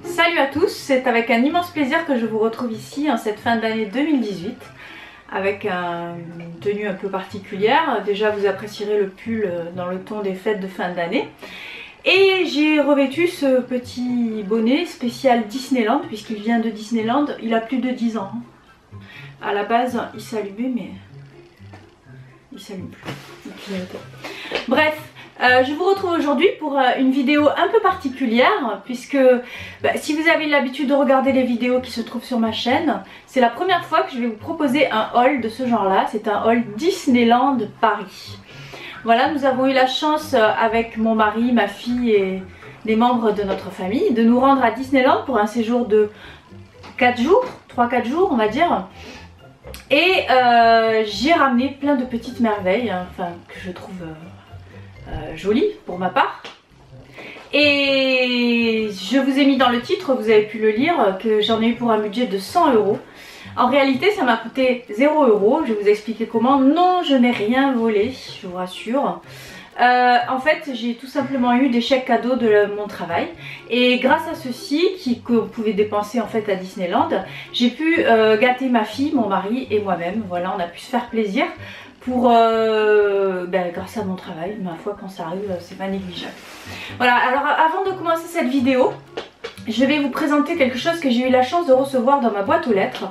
Salut à tous, c'est avec un immense plaisir que je vous retrouve ici en cette fin d'année 2018 avec une tenue un peu particulière. Déjà vous apprécierez le pull dans le ton des fêtes de fin d'année. Et j'ai revêtu ce petit bonnet spécial Disneyland puisqu'il vient de Disneyland, il a plus de 10 ans. À la base il s'allumait mais il s'allume plus. Bref. Je vous retrouve aujourd'hui pour une vidéo un peu particulière puisque si vous avez l'habitude de regarder les vidéos qui se trouvent sur ma chaîne, c'est la première fois que je vais vous proposer un haul de ce genre là, c'est un haul Disneyland Paris. Voilà, nous avons eu la chance avec mon mari, ma fille et des membres de notre famille de nous rendre à Disneyland pour un séjour de 4 jours, 3-4 jours on va dire. Et j'ai ramené plein de petites merveilles, enfin que je trouve... joli pour ma part. Et je vous ai mis dans le titre, vous avez pu le lire, que j'en ai eu pour un budget de 100 €. En réalité ça m'a coûté 0 €, je vais vous expliquer comment. Non, je n'ai rien volé, je vous rassure. En fait j'ai tout simplement eu des chèques cadeaux de mon travail et grâce à ceci qu'on pouvait dépenser en fait à Disneyland, j'ai pu gâter ma fille, mon mari et moi-même. Voilà, on a pu se faire plaisir pour grâce à mon travail. Ma foi, quand ça arrive c'est pas négligeable. Voilà, alors avant de commencer cette vidéo, je vais vous présenter quelque chose que j'ai eu la chance de recevoir dans ma boîte aux lettres.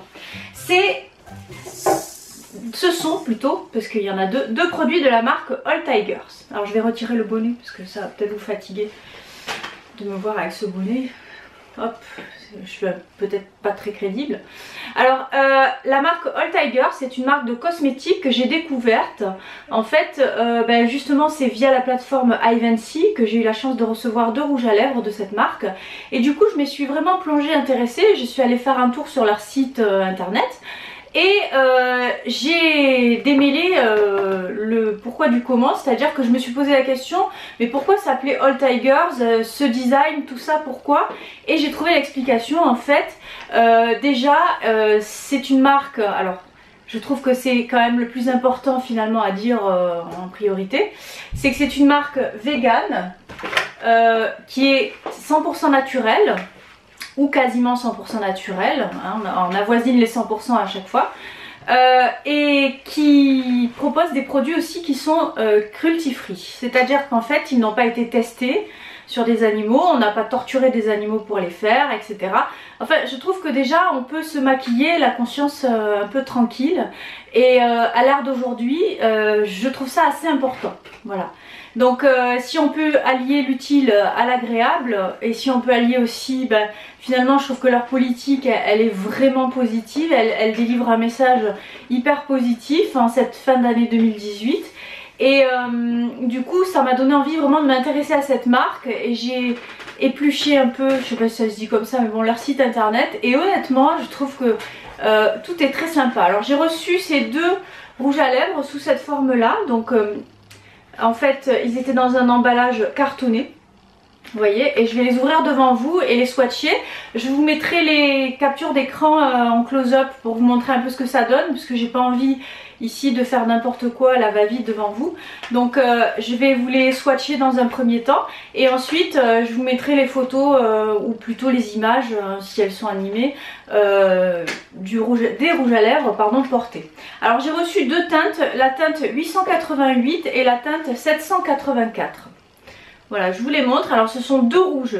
Ce sont plutôt, parce qu'il y en a deux produits de la marque All Tigers. Alors je vais retirer le bonnet parce que ça va peut-être vous fatiguer de me voir avec ce bonnet. Hop, je suis peut-être pas très crédible. Alors la marque All Tigers, c'est une marque de cosmétiques que j'ai découverte. En fait justement c'est via la plateforme Ivancy que j'ai eu la chance de recevoir 2 rouges à lèvres de cette marque. Et du coup je me suis vraiment plongée, intéressée. Je suis allée faire un tour sur leur site internet. Et j'ai démêlé le pourquoi du comment, c'est-à-dire que je me suis posé la question, mais pourquoi s'appeler All Tigers, ce design, tout ça, pourquoi? Et j'ai trouvé l'explication en fait. Déjà c'est une marque, alors je trouve que c'est quand même le plus important finalement à dire en priorité, c'est que c'est une marque vegan qui est 100% naturelle, ou quasiment 100% naturel, hein, on avoisine les 100% à chaque fois, et qui propose des produits aussi qui sont cruelty-free, c'est-à-dire qu'en fait ils n'ont pas été testés sur des animaux, on n'a pas torturé des animaux pour les faire, etc. Enfin je trouve que déjà on peut se maquiller la conscience un peu tranquille, et à l'ère d'aujourd'hui je trouve ça assez important, voilà. Donc si on peut allier l'utile à l'agréable, et si on peut allier aussi, finalement je trouve que leur politique elle est vraiment positive, elle délivre un message hyper positif en cette fin d'année 2018. Et du coup ça m'a donné envie vraiment de m'intéresser à cette marque, et j'ai épluché un peu, je sais pas si ça se dit comme ça, mais bon, leur site internet, et honnêtement je trouve que tout est très sympa. Alors j'ai reçu ces 2 rouges à lèvres sous cette forme là, donc en fait ils étaient dans un emballage cartonné, vous voyez, et je vais les ouvrir devant vous et les swatcher. Je vous mettrai les captures d'écran en close-up pour vous montrer un peu ce que ça donne, parce que j'ai pas envie ici de faire n'importe quoi à la va-vite devant vous. Donc je vais vous les swatcher dans un premier temps, et ensuite je vous mettrai les photos ou plutôt les images si elles sont animées des rouges à lèvres portés. Alors j'ai reçu 2 teintes, la teinte 888 et la teinte 784. Voilà, je vous les montre. Alors ce sont deux rouges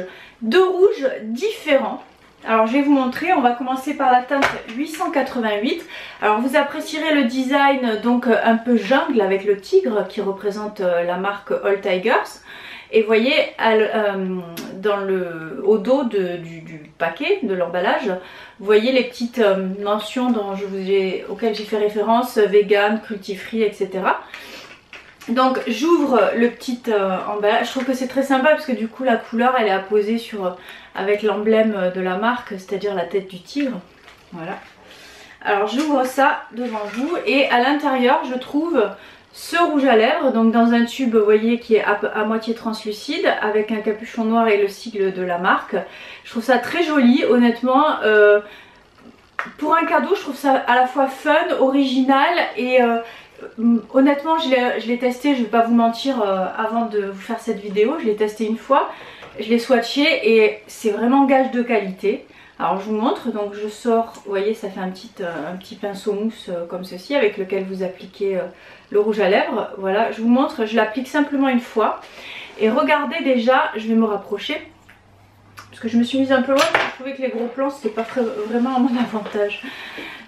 différents. Alors je vais vous montrer, on va commencer par la teinte 888. Alors vous apprécierez le design donc un peu jungle avec le tigre qui représente la marque All Tigers. Et vous voyez au dos du paquet, de l'emballage, vous voyez les petites mentions auxquelles j'ai fait référence, vegan, cruelty-free, etc. Donc j'ouvre le petit emballage, je trouve que c'est très sympa parce que du coup la couleur elle est apposée avec l'emblème de la marque, c'est-à-dire la tête du tigre. Voilà. Alors j'ouvre ça devant vous, et à l'intérieur je trouve ce rouge à lèvres, donc dans un tube vous voyez qui est à moitié translucide avec un capuchon noir et le sigle de la marque. Je trouve ça très joli honnêtement. Pour un cadeau je trouve ça à la fois fun, original honnêtement je l'ai testé, je vais pas vous mentir, avant de vous faire cette vidéo, je l'ai testé une fois, je l'ai swatché et c'est vraiment gage de qualité. Alors je vous montre, donc je sors, vous voyez ça fait un petit pinceau mousse comme ceci avec lequel vous appliquez le rouge à lèvres. Voilà, je vous montre, je l'applique simplement une fois et regardez déjà, je vais me rapprocher parce que je me suis mise un peu loin, je trouvais que les gros plans c'était pas vraiment à mon avantage.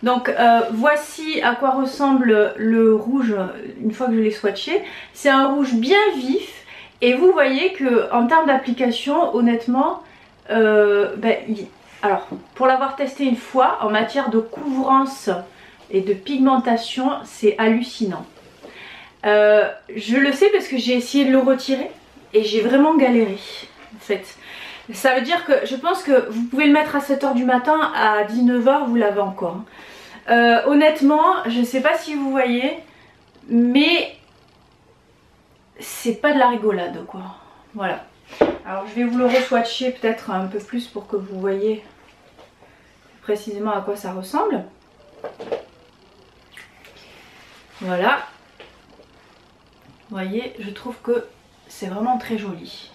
Donc voici à quoi ressemble le rouge une fois que je l'ai swatché. C'est un rouge bien vif et vous voyez que en termes d'application, honnêtement, alors pour l'avoir testé une fois, en matière de couvrance et de pigmentation, c'est hallucinant. Je le sais parce que j'ai essayé de le retirer et j'ai vraiment galéré en fait. Ça veut dire que je pense que vous pouvez le mettre à 7 h du matin, à 19 h vous l'avez encore. Honnêtement, je ne sais pas si vous voyez, mais c'est pas de la rigolade quoi. Voilà. Alors je vais vous le re-swatcher peut-être un peu plus pour que vous voyez précisément à quoi ça ressemble. Voilà. Vous voyez, je trouve que c'est vraiment très joli.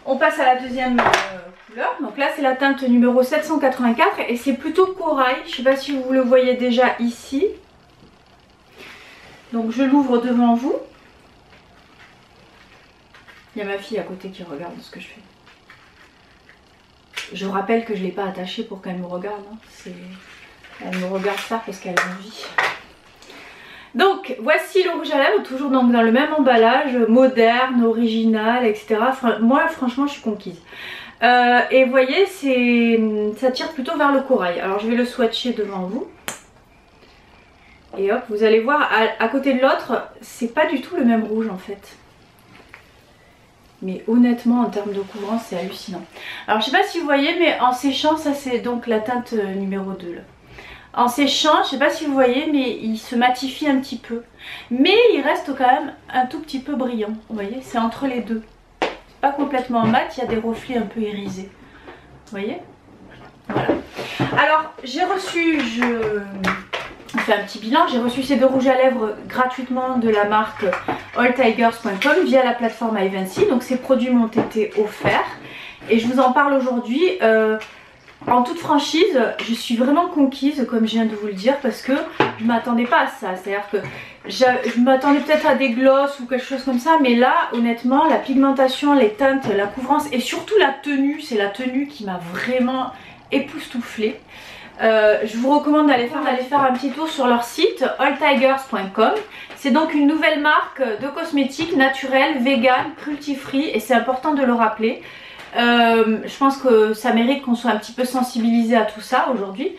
On passe à la deuxième couleur. Donc là c'est la teinte numéro 784 et c'est plutôt corail. Je ne sais pas si vous le voyez déjà ici. Donc je l'ouvre devant vous. Il y a ma fille à côté qui regarde ce que je fais. Je rappelle que je ne l'ai pas attachée pour qu'elle me regarde. Hein. Elle me regarde ça parce qu'elle a envie. Donc voici le rouge à lèvres, toujours donc dans le même emballage, moderne, original, etc. Moi franchement je suis conquise. Et vous voyez, ça tire plutôt vers le corail. Alors je vais le swatcher devant vous. Et hop, vous allez voir, à côté de l'autre, c'est pas du tout le même rouge en fait. Mais honnêtement, en termes de couvrance, c'est hallucinant. Alors je sais pas si vous voyez, mais en séchant, ça c'est donc la teinte numéro 2 là. En séchant, je sais pas si vous voyez, mais il se matifie un petit peu. Mais il reste quand même un tout petit peu brillant. Vous voyez, c'est entre les deux. C'est pas complètement mat, il y a des reflets un peu irisés. Vous voyez? Voilà. Alors, j'ai reçu, on fait un petit bilan, j'ai reçu ces deux rouges à lèvres gratuitement de la marque alltigers.com via la plateforme Ivancy. Donc ces produits m'ont été offerts et je vous en parle aujourd'hui. En toute franchise, je suis vraiment conquise comme je viens de vous le dire parce que je ne m'attendais pas à ça. C'est-à-dire que je m'attendais peut-être à des glosses ou quelque chose comme ça, mais là honnêtement la pigmentation, les teintes, la couvrance et surtout la tenue, c'est la tenue qui m'a vraiment époustouflée. Je vous recommande d'aller faire un petit tour sur leur site alltigers.com. C'est donc une nouvelle marque de cosmétiques naturels, vegan, cruelty-free et c'est important de le rappeler. Je pense que ça mérite qu'on soit un petit peu sensibilisé à tout ça aujourd'hui.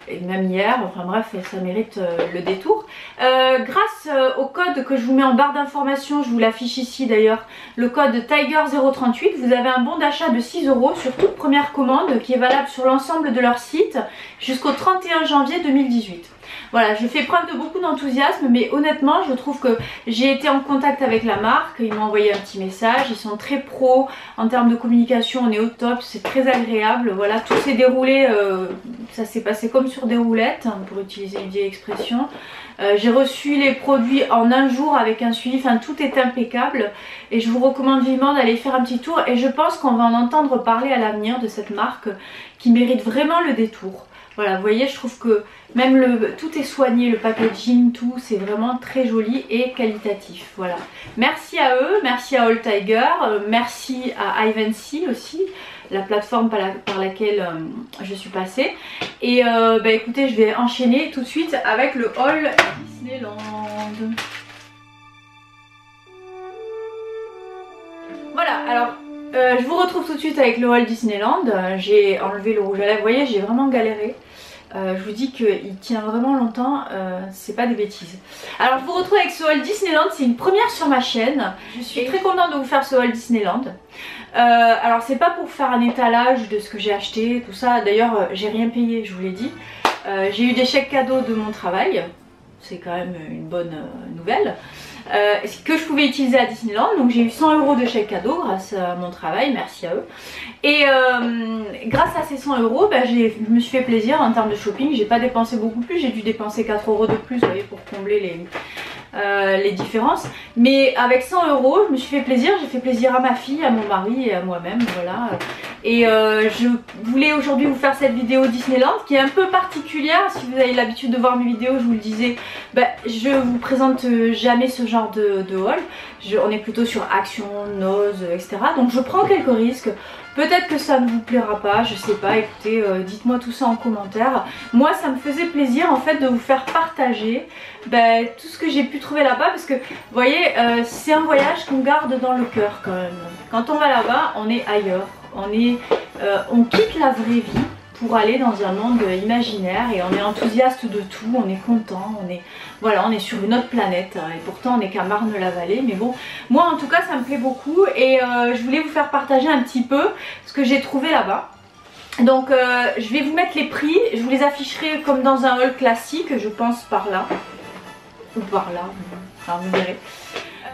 Et même hier, enfin bref, ça mérite le détour. Grâce au code que je vous mets en barre d'informations, je vous l'affiche ici d'ailleurs, le code Tiger038, vous avez un bon d'achat de 6 € sur toute première commande qui est valable sur l'ensemble de leur site jusqu'au 31 janvier 2018. Voilà, je fais preuve de beaucoup d'enthousiasme, mais honnêtement, je trouve que j'ai été en contact avec la marque, ils m'ont envoyé un petit message, ils sont très pros en termes de communication, on est au top, c'est très agréable. Voilà, tout s'est déroulé, ça s'est passé comme sur des roulettes, hein, pour utiliser une vieille expression. J'ai reçu les produits en un jour avec un suivi, enfin tout est impeccable et je vous recommande vivement d'aller faire un petit tour et je pense qu'on va en entendre parler à l'avenir de cette marque qui mérite vraiment le détour. Voilà, vous voyez, je trouve que même tout est soigné, le packaging, tout, c'est vraiment très joli et qualitatif. Voilà. Merci à eux, merci à Alltiger, merci à Ivancy aussi, la plateforme par laquelle je suis passée. Et écoutez, je vais enchaîner tout de suite avec le haul Disneyland. Voilà, alors je vous retrouve tout de suite avec le haul Disneyland. J'ai enlevé le rouge à lèvres, vous voyez, j'ai vraiment galéré. Je vous dis qu'il tient vraiment longtemps, c'est pas des bêtises. Alors je vous retrouve avec ce haul Disneyland, c'est une première sur ma chaîne. Je suis très contente de vous faire ce haul Disneyland. Alors c'est pas pour faire un étalage de ce que j'ai acheté, tout ça. D'ailleurs j'ai rien payé, je vous l'ai dit. J'ai eu des chèques cadeaux de mon travail. c'est quand même une bonne nouvelle. Que je pouvais utiliser à Disneyland, donc j'ai eu 100 € de chèque cadeau grâce à mon travail, merci à eux. Et grâce à ces 100 €, bah, je me suis fait plaisir en termes de shopping, j'ai pas dépensé beaucoup plus, j'ai dû dépenser 4 € de plus, vous voyez, pour combler les différences. Mais avec 100 €, je me suis fait plaisir, j'ai fait plaisir à ma fille, à mon mari et à moi-même, voilà. Et je voulais aujourd'hui vous faire cette vidéo Disneyland qui est un peu particulière. Si vous avez l'habitude de voir mes vidéos, je vous le disais, bah, je vous présente jamais ce genre de haul. On est plutôt sur action, nose, etc. Donc je prends quelques risques. Peut-être que ça ne vous plaira pas, je sais pas, écoutez, dites-moi tout ça en commentaire. Moi ça me faisait plaisir en fait de vous faire partager tout ce que j'ai pu trouver là-bas, parce que vous voyez, c'est un voyage qu'on garde dans le cœur quand même. Quand on va là-bas, on est ailleurs, on quitte la vraie vie pour aller dans un monde imaginaire et on est enthousiaste de tout, on est content, on est sur une autre planète et pourtant on est qu'à Marne-la-Vallée, mais bon, moi en tout cas ça me plaît beaucoup et je voulais vous faire partager un petit peu ce que j'ai trouvé là-bas. Donc je vais vous mettre les prix, je vous les afficherai comme dans un haul classique, je pense par là, ou par là, enfin vous verrez.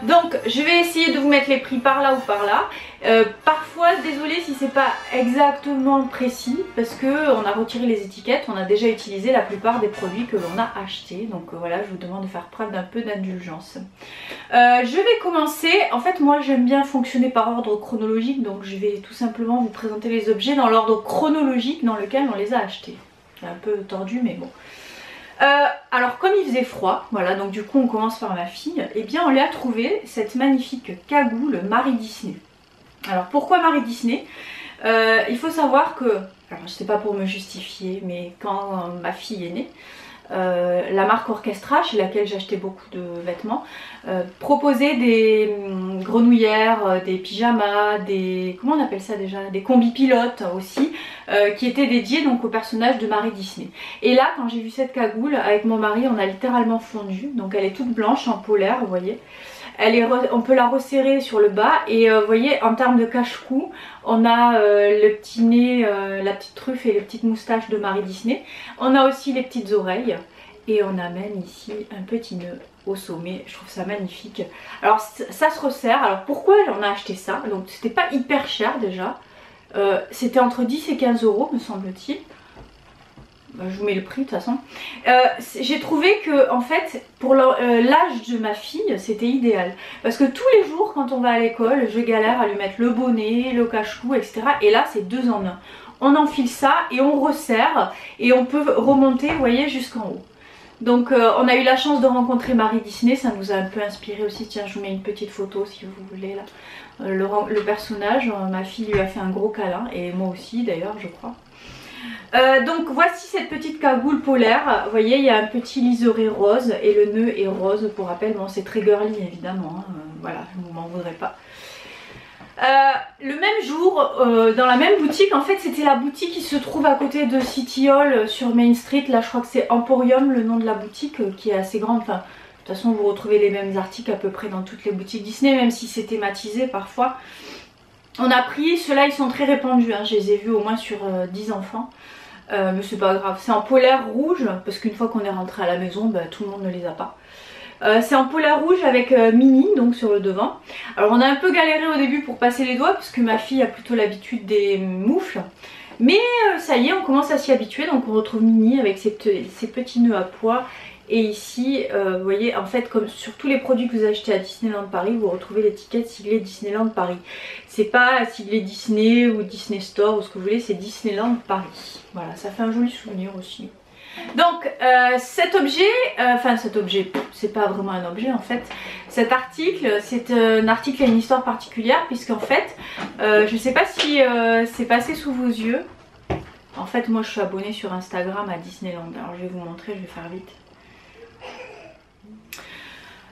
Donc je vais essayer de vous mettre les prix par là ou par là. Parfois désolée si c'est pas exactement précis parce que on a retiré les étiquettes, on a déjà utilisé la plupart des produits que l'on a achetés. Donc voilà, je vous demande de faire preuve d'un peu d'indulgence. Je vais commencer, en fait moi j'aime bien fonctionner par ordre chronologique, donc je vais tout simplement vous présenter les objets dans l'ordre chronologique dans lequel on les a achetés. C'est un peu tordu mais bon. Alors comme il faisait froid, voilà, donc du coup on commence par ma fille, et bien on lui a trouvé cette magnifique cagoule Marie Disney. Alors pourquoi Marie Disney? Il faut savoir que, alors c'est pas pour me justifier, mais quand ma fille est née, la marque Orchestra, chez laquelle j'achetais beaucoup de vêtements, proposait des grenouillères, des pyjamas, comment on appelle ça déjà, des combis pilotes aussi, qui étaient dédiés donc au personnage de Marie Disney. Et là quand j'ai vu cette cagoule avec mon mari, on a littéralement fondu, donc elle est toute blanche en polaire, vous voyez. On peut la resserrer sur le bas et vous voyez, en termes de cache-cou, on a le petit nez, la petite truffe et les petites moustaches de Marie Disney. On a aussi les petites oreilles et on a même ici un petit nœud au sommet. Je trouve ça magnifique. Alors ça se resserre. Alors pourquoi on a acheté ça? Donc c'était pas hyper cher déjà. C'était entre 10 et 15 € me semble-t-il. Je vous mets le prix de toute façon. J'ai trouvé que en fait pour l'âge de ma fille c'était idéal, parce que tous les jours quand on va à l'école je galère à lui mettre le bonnet, le cache-cou, etc. Et là c'est 2 en 1. On enfile ça et on resserre et on peut remonter, vous voyez, jusqu'en haut. Donc on a eu la chance de rencontrer Marie Disney, ça nous a un peu inspiré aussi. Tiens, je vous mets une petite photo si vous voulez là. Le personnage, ma fille lui a fait un gros câlin et moi aussi d'ailleurs je crois. Donc voici cette petite cagoule polaire, vous voyez il y a un petit liseré rose et le nœud est rose pour rappel, bon c'est très girly évidemment, hein, voilà, vous m'en voudrez pas. Le même jour, dans la même boutique, en fait c'était la boutique qui se trouve à côté de City Hall sur Main Street, là je crois que c'est Emporium le nom de la boutique qui est assez grande, enfin de toute façon vous retrouvez les mêmes articles à peu près dans toutes les boutiques Disney, même si c'est thématisé parfois. On a pris, ceux-là ils sont très répandus, hein, je les ai vus au moins sur 10 enfants. Mais c'est pas grave, c'est en polaire rouge parce qu'une fois qu'on est rentré à la maison, bah, tout le monde ne les a pas. C'est en polaire rouge avec Minnie donc sur le devant. Alors on a un peu galéré au début pour passer les doigts parce que ma fille a plutôt l'habitude des moufles. Mais ça y est, on commence à s'y habituer, donc on retrouve Minnie avec ses petits nœuds à pois. Et ici, vous voyez, en fait, comme sur tous les produits que vous achetez à Disneyland Paris, vous retrouvez l'étiquette siglée Disneyland Paris. C'est pas siglé Disney ou Disney Store ou ce que vous voulez, c'est Disneyland Paris. Voilà, ça fait un joli souvenir aussi. Donc, cet objet, c'est pas vraiment un objet en fait. Cet article, c'est un article à une histoire particulière, puisqu'en fait, je sais pas si c'est passé sous vos yeux. En fait, moi je suis abonnée sur Instagram à Disneyland. Alors, je vais vous montrer, je vais faire vite.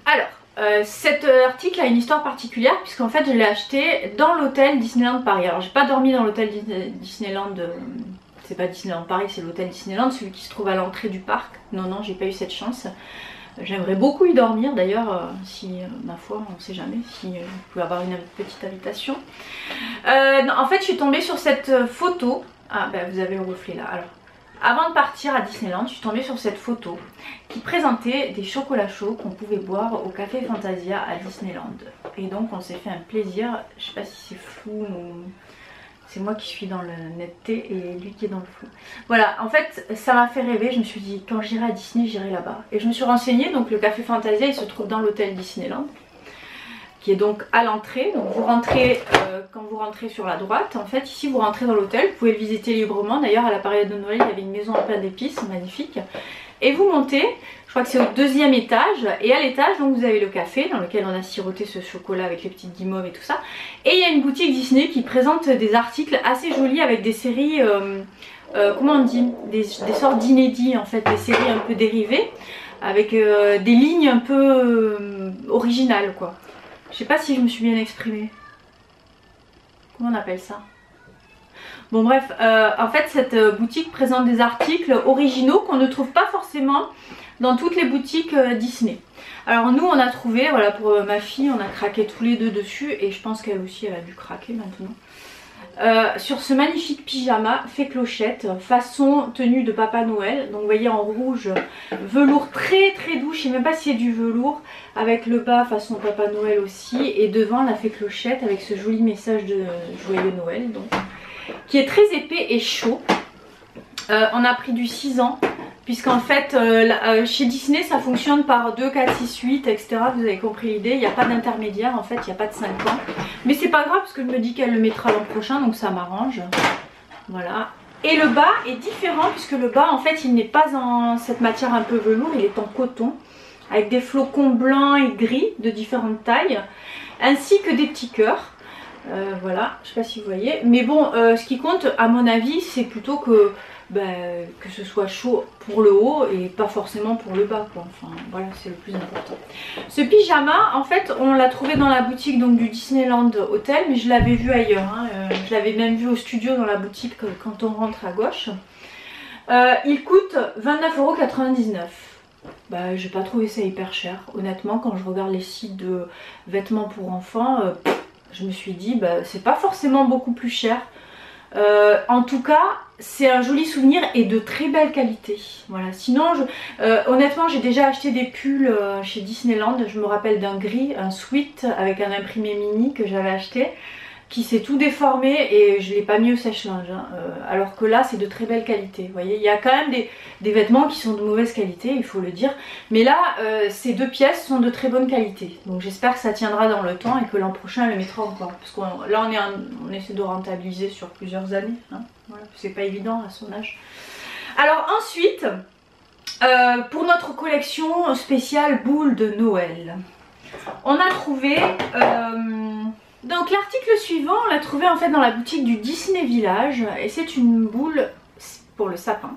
Alors, cet article a une histoire particulière puisqu'en fait je l'ai acheté dans l'hôtel Disneyland Paris. Alors j'ai pas dormi dans l'hôtel Disneyland, c'est pas Disneyland Paris, c'est l'hôtel Disneyland, celui qui se trouve à l'entrée du parc. Non, j'ai pas eu cette chance. J'aimerais beaucoup y dormir d'ailleurs, si, ma foi, on sait jamais, si vous pouvez avoir une petite invitation. Non, en fait je suis tombée sur cette photo. Ah bah vous avez le reflet là, alors. avant de partir à Disneyland, je suis tombée sur cette photo qui présentait des chocolats chauds qu'on pouvait boire au Café Fantasia à Disneyland. Et donc on s'est fait un plaisir, je sais pas si c'est flou ou... C'est moi qui suis dans la netteté et lui qui est dans le flou. Voilà, en fait ça m'a fait rêver, je me suis dit quand j'irai à Disney j'irai là-bas. Et je me suis renseignée, donc le Café Fantasia il se trouve dans l'hôtel Disneyland, qui est donc à l'entrée. Donc vous rentrez, quand vous rentrez sur la droite, en fait ici vous rentrez dans l'hôtel, vous pouvez le visiter librement. D'ailleurs à la période de Noël il y avait une maison en plein d'épices, magnifique. Et vous montez, je crois que c'est au 2e étage, et à l'étage donc vous avez le café dans lequel on a siroté ce chocolat avec les petites guimauves et tout ça. Et il y a une boutique Disney qui présente des articles assez jolis avec des séries, comment on dit, des sortes d'inédits en fait, des séries un peu dérivées, avec des lignes un peu originales quoi. Je sais pas si je me suis bien exprimée. Comment on appelle ça? Bon bref, en fait cette boutique présente des articles originaux qu'on ne trouve pas forcément dans toutes les boutiques Disney. Alors nous on a trouvé, voilà, pour ma fille on a craqué tous les deux dessus et je pense qu'elle aussi elle a dû craquer maintenant. Sur ce magnifique pyjama fait clochette façon tenue de Papa Noël. Donc vous voyez en rouge, velours très très doux, je sais même pas si c'est du velours, avec le bas façon Papa Noël aussi, et devant la fée clochette avec ce joli message de joyeux Noël donc, qui est très épais et chaud. On a pris du 6 ans puisqu'en fait chez Disney ça fonctionne par 2, 4, 6, 8 etc. Vous avez compris l'idée, il n'y a pas d'intermédiaire en fait, il n'y a pas de 5 ans. Mais c'est pas grave parce que je me dis qu'elle le mettra l'an prochain donc ça m'arrange. Voilà. Et le bas est différent puisque le bas en fait il n'est pas en cette matière un peu velours, il est en coton avec des flocons blancs et gris de différentes tailles ainsi que des petits cœurs. Voilà, je sais pas si vous voyez, mais bon ce qui compte à mon avis c'est plutôt que ce soit chaud pour le haut et pas forcément pour le bas quoi. Enfin voilà, c'est le plus important. Ce pyjama en fait on l'a trouvé dans la boutique donc du Disneyland Hotel, mais je l'avais vu ailleurs hein. Je l'avais même vu au studio dans la boutique quand on rentre à gauche. Il coûte 29,99 €. J'ai pas trouvé ça hyper cher honnêtement. Quand je regarde les sites de vêtements pour enfants, je me suis dit c'est pas forcément beaucoup plus cher. En tout cas c'est un joli souvenir et de très belle qualité. Voilà. Sinon honnêtement j'ai déjà acheté des pulls chez Disneyland. Je me rappelle d'un gris, un sweat avec un imprimé mini que j'avais acheté, qui s'est tout déformé et je l'ai pas mis au sèche-linge hein. Alors que là c'est de très belle qualité. Vous voyez, il y a quand même des vêtements qui sont de mauvaise qualité, il faut le dire, mais là ces 2 pièces sont de très bonne qualité, donc j'espère que ça tiendra dans le temps et que l'an prochain elle le mettra encore, parce que là on essaie de rentabiliser sur plusieurs années hein. Voilà, c'est pas évident à son âge. Alors ensuite pour notre collection spéciale boule de Noël, on a trouvé donc l'article suivant, on l'a trouvé en fait dans la boutique du Disney Village et c'est une boule pour le sapin.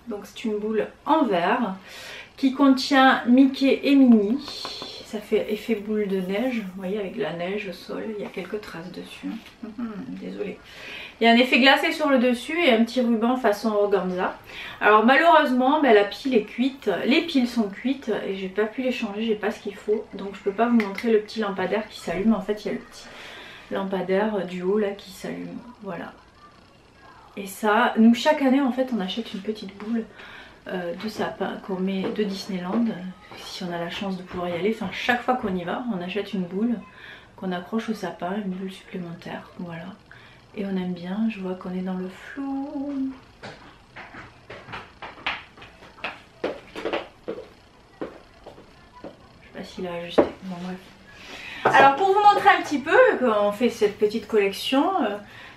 Donc c'est une boule en verre qui contient Mickey et Minnie. Ça fait effet boule de neige, vous voyez, avec la neige au sol, il y a quelques traces dessus. Désolée. Il y a un effet glacé sur le dessus et un petit ruban façon organza. Alors malheureusement la pile est cuite, les piles sont cuites et j'ai pas pu les changer, j'ai pas ce qu'il faut. Donc je peux pas vous montrer le petit lampadaire qui s'allume, en fait il y a le petit lampadaire du haut là qui s'allume, voilà. Et ça, nous chaque année en fait on achète une petite boule de sapin qu'on met de Disneyland, si on a la chance de pouvoir y aller. Enfin chaque fois qu'on y va on achète une boule qu'on accroche au sapin, une boule supplémentaire, voilà. Et on aime bien, je vois qu'on est dans le flou. Je sais pas s'il a ajusté, bon bref. Alors pour vous montrer un petit peu comment on fait cette petite collection,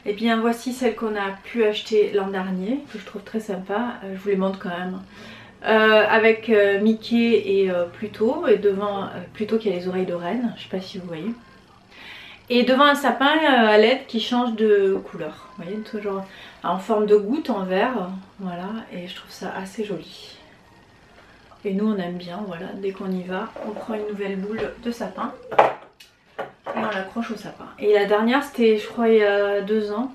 et bien voici celle qu'on a pu acheter l'an dernier, que je trouve très sympa, je vous les montre quand même. Avec Mickey et Pluto, et devant Pluto qui a les oreilles de reine, je sais pas si vous voyez. Et devant un sapin à LED qui change de couleur, vous voyez, toujours en forme de goutte en verre, voilà, et je trouve ça assez joli. Et nous on aime bien, voilà, dès qu'on y va, on prend une nouvelle boule de sapin. Et on l'accroche au sapin. Et la dernière c'était je crois il y a 2 ans.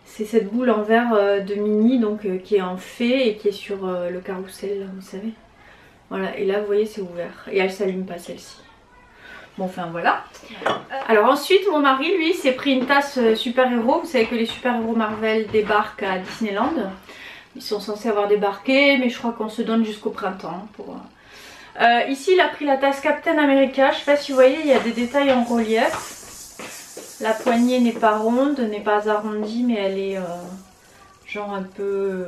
C'est cette boule en verre de Minnie donc qui est en fée et qui est sur le carrousel là, vous savez. Voilà, et là vous voyez c'est ouvert. Et elle s'allume pas celle-ci. Bon enfin voilà. Alors ensuite mon mari lui s'est pris une tasse super-héros. Vous savez que les super-héros Marvel débarquent à Disneyland. Ils sont censés avoir débarqué, mais je crois qu'on se donne jusqu'au printemps. Ici, il a pris la tasse Captain America. Je sais pas si vous voyez, il y a des détails en relief. La poignée n'est pas ronde, n'est pas arrondie, mais elle est genre un peu,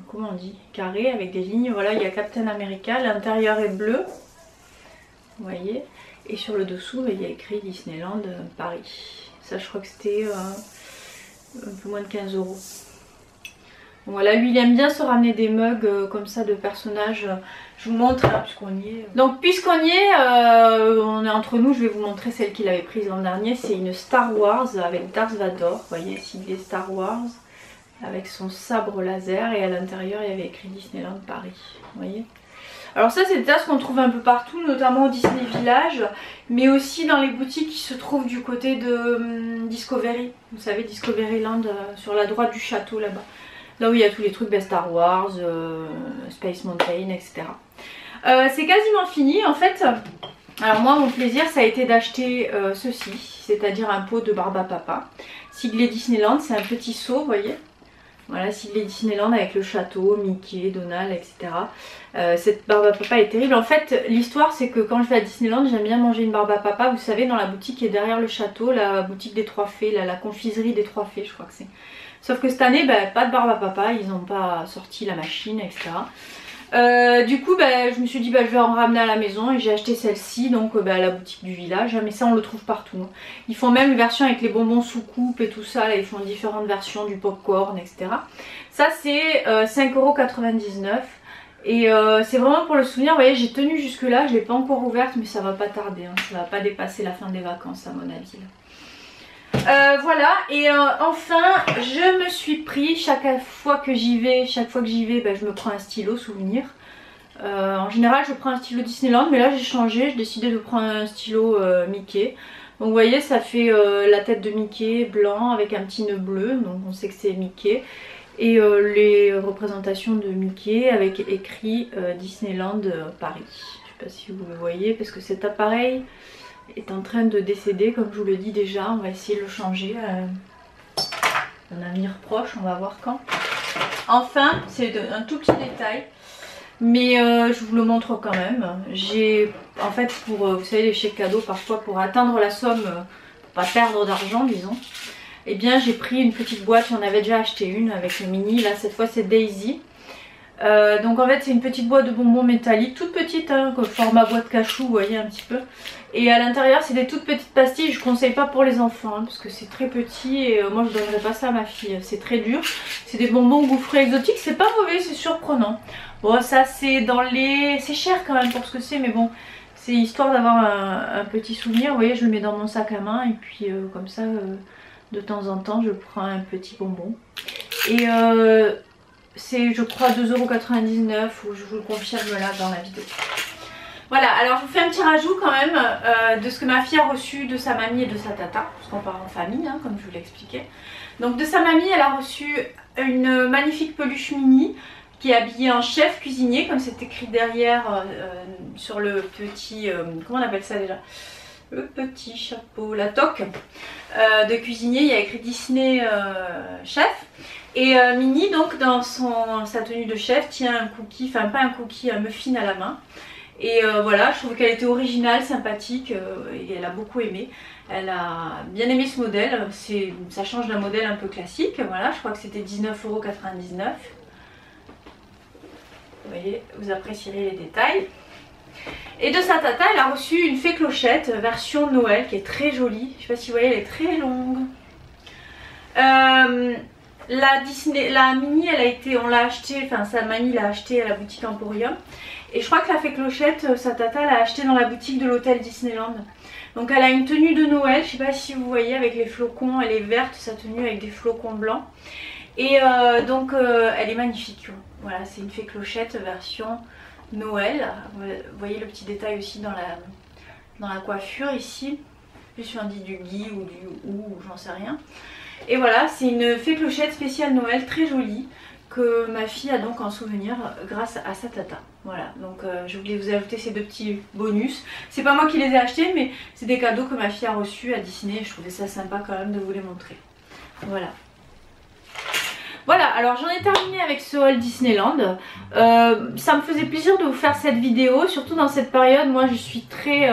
comment on dit, carrée avec des lignes. Voilà, il y a Captain America. L'intérieur est bleu, vous voyez. Et sur le dessous, il y a écrit Disneyland Paris. Ça, je crois que c'était un peu moins de 15 €. Bon, voilà, lui il aime bien se ramener des mugs comme ça de personnages. Je vous montre hein, puisqu'on y est. Donc puisqu'on y est, on est entre nous, je vais vous montrer celle qu'il avait prise l'an dernier. C'est une Star Wars avec Darth Vader. Vous voyez, ciblé Star Wars avec son sabre laser et à l'intérieur il y avait écrit Disneyland Paris. Vous voyez. Alors ça c'est des tasses qu'on trouve un peu partout, notamment au Disney Village, mais aussi dans les boutiques qui se trouvent du côté de Discovery. Vous savez, Discoveryland sur la droite du château là-bas. Là où il y a tous les trucs Star Wars, Space Mountain, etc. C'est quasiment fini en fait. Alors moi mon plaisir ça a été d'acheter ceci, c'est-à-dire un pot de barbe à papa. Siglé Disneyland, c'est un petit seau, vous voyez. Voilà, siglé Disneyland avec le château, Mickey, Donald, etc. Cette barbe à papa est terrible. En fait, l'histoire c'est que quand je vais à Disneyland, j'aime bien manger une barbe à papa. Vous savez, dans la boutique qui est derrière le château, la boutique des Trois Fées, la confiserie des Trois Fées, je crois que c'est. Sauf que cette année, pas de barbe à papa, ils n'ont pas sorti la machine, etc. Du coup, je me suis dit, je vais en ramener à la maison et j'ai acheté celle-ci, donc à la boutique du village. Mais ça, on le trouve partout. Hein. Ils font même une version avec les bonbons sous coupe et tout ça. Là, ils font différentes versions du popcorn, etc. Ça, c'est 5,99 €. Et c'est vraiment pour le souvenir. Vous voyez, j'ai tenu jusque là, je ne l'ai pas encore ouverte, mais ça va pas tarder. Hein. Ça va pas dépasser la fin des vacances, à mon avis. Là. Voilà, et enfin je me suis pris, chaque fois que j'y vais, je me prends un stylo souvenir. En général je prends un stylo Disneyland, mais là j'ai changé, j'ai décidé de prendre un stylo Mickey. Donc vous voyez, ça fait la tête de Mickey blanc avec un petit nœud bleu, donc on sait que c'est Mickey. Et les représentations de Mickey avec écrit Disneyland Paris. Je sais pas si vous le voyez parce que cet appareil est en train de décéder, comme je vous le dis déjà. On va essayer de le changer un avenir proche, on va voir quand. Enfin, c'est un tout petit détail, mais je vous le montre quand même. J'ai en fait pour, vous savez, les chèques cadeaux parfois pour atteindre la somme, pour pas perdre d'argent disons, et bien j'ai pris une petite boîte, j'en avais déjà acheté une avec le mini, là cette fois c'est Daisy. Donc en fait c'est une petite boîte de bonbons métalliques, toute petite, hein, format boîte cachou, vous voyez un petit peu. Et à l'intérieur c'est des toutes petites pastilles, je conseille pas pour les enfants hein, parce que c'est très petit et moi je donnerais pas ça à ma fille, c'est très dur. C'est des bonbons gaufrés exotiques, c'est pas mauvais, c'est surprenant. Bon ça c'est dans les... c'est cher quand même pour ce que c'est, mais bon c'est histoire d'avoir un petit souvenir. Vous voyez, je le mets dans mon sac à main et puis comme ça de temps en temps je prends un petit bonbon. Et c'est je crois 2,99 € ou je vous le confirme là dans la vidéo. Voilà, alors je vous fais un petit rajout quand même de ce que ma fille a reçu de sa mamie et de sa tata, parce qu'on part en famille hein, comme je vous l'ai expliqué. Donc de sa mamie elle a reçu une magnifique peluche mini qui est habillée en chef cuisinier, comme c'est écrit derrière sur le petit, comment on appelle ça déjà, le petit chapeau, la toque de cuisinier, il y a écrit Disney chef. Et Minnie donc dans sa tenue de chef tient un cookie, enfin pas un cookie, un muffin à la main. Et voilà, je trouve qu'elle était originale, sympathique et elle a beaucoup aimé. Elle a bien aimé ce modèle, ça change d'un modèle un peu classique. Voilà, je crois que c'était 19,99 €. Vous voyez, vous apprécierez les détails. Et de sa tata, elle a reçu une fée clochette version Noël qui est très jolie. Je sais pas si vous voyez, elle est très longue. La Minnie, elle a été, on l'a acheté, enfin sa mamie l'a acheté à la boutique Emporium. Et je crois que la fée clochette, sa tata l'a acheté dans la boutique de l'hôtel Disneyland. Donc elle a une tenue de Noël, je sais pas si vous voyez, avec les flocons, elle est verte sa tenue avec des flocons blancs. Et donc elle est magnifique. Voilà, c'est une fée clochette version Noël. Vous voyez le petit détail aussi dans la coiffure ici. Je suis en dit du gui ou du ou j'en sais rien. Et voilà, c'est une fée clochette spéciale Noël très jolie que ma fille a donc en souvenir grâce à sa tata. Voilà, donc je voulais vous ajouter ces deux petits bonus. C'est pas moi qui les ai achetés, mais c'est des cadeaux que ma fille a reçus à Disney. Je trouvais ça sympa quand même de vous les montrer. Voilà. Voilà, alors j'en ai terminé avec ce haul Disneyland. Ça me faisait plaisir de vous faire cette vidéo, surtout dans cette période. Moi je suis très,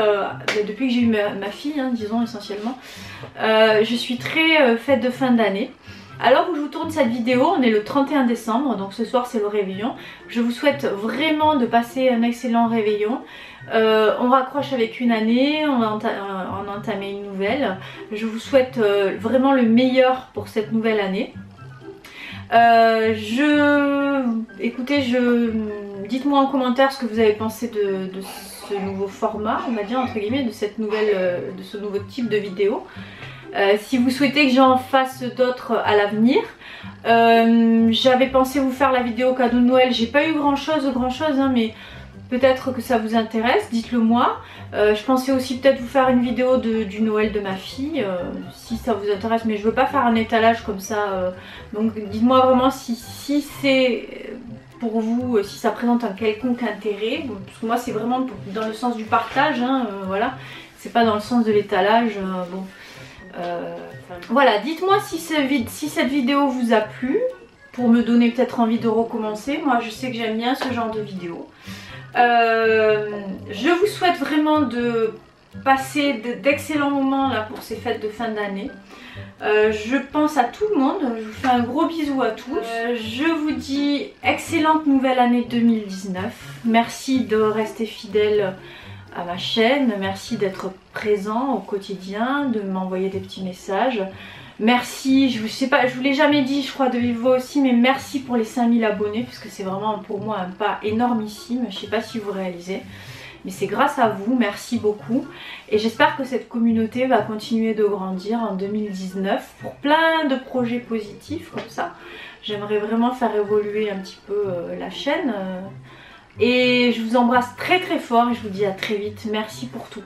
depuis que j'ai eu ma fille, hein, disons essentiellement, je suis très fête de fin d'année. Alors où je vous tourne cette vidéo, on est le 31 décembre, donc ce soir c'est le réveillon. Je vous souhaite vraiment de passer un excellent réveillon. On raccroche avec une année, on va en entamer une nouvelle. Je vous souhaite vraiment le meilleur pour cette nouvelle année. Écoutez, dites-moi en commentaire ce que vous avez pensé de ce nouveau format, on va dire entre guillemets, de ce nouveau type de vidéo. Si vous souhaitez que j'en fasse d'autres à l'avenir. J'avais pensé vous faire la vidéo cadeau de Noël, j'ai pas eu grand chose hein, mais peut-être que ça vous intéresse, dites-le moi. Je pensais aussi peut-être vous faire une vidéo du Noël de ma fille, si ça vous intéresse, mais je veux pas faire un étalage comme ça. Donc dites-moi vraiment si c'est pour vous, si ça présente un quelconque intérêt. Bon, parce que moi c'est vraiment dans le sens du partage, hein, voilà. C'est pas dans le sens de l'étalage. Bon. Voilà, dites-moi si cette vidéo vous a plu, pour me donner peut-être envie de recommencer. Moi je sais que j'aime bien ce genre de vidéo. Je vous souhaite vraiment de passer d'excellents moments là pour ces fêtes de fin d'année. Je pense à tout le monde, je vous fais un gros bisou à tous. Je vous dis excellente nouvelle année 2019. Merci de rester fidèle à ma chaîne, merci d'être présent au quotidien, de m'envoyer des petits messages. Merci, je sais pas, je vous l'ai jamais dit je crois de vive voix aussi, mais merci pour les 5000 abonnés parce que c'est vraiment pour moi un pas énormissime. Je sais pas si vous réalisez, mais c'est grâce à vous, merci beaucoup. Et j'espère que cette communauté va continuer de grandir en 2019 pour plein de projets positifs comme ça. J'aimerais vraiment faire évoluer un petit peu la chaîne. Et je vous embrasse très très fort et je vous dis à très vite. Merci pour tout.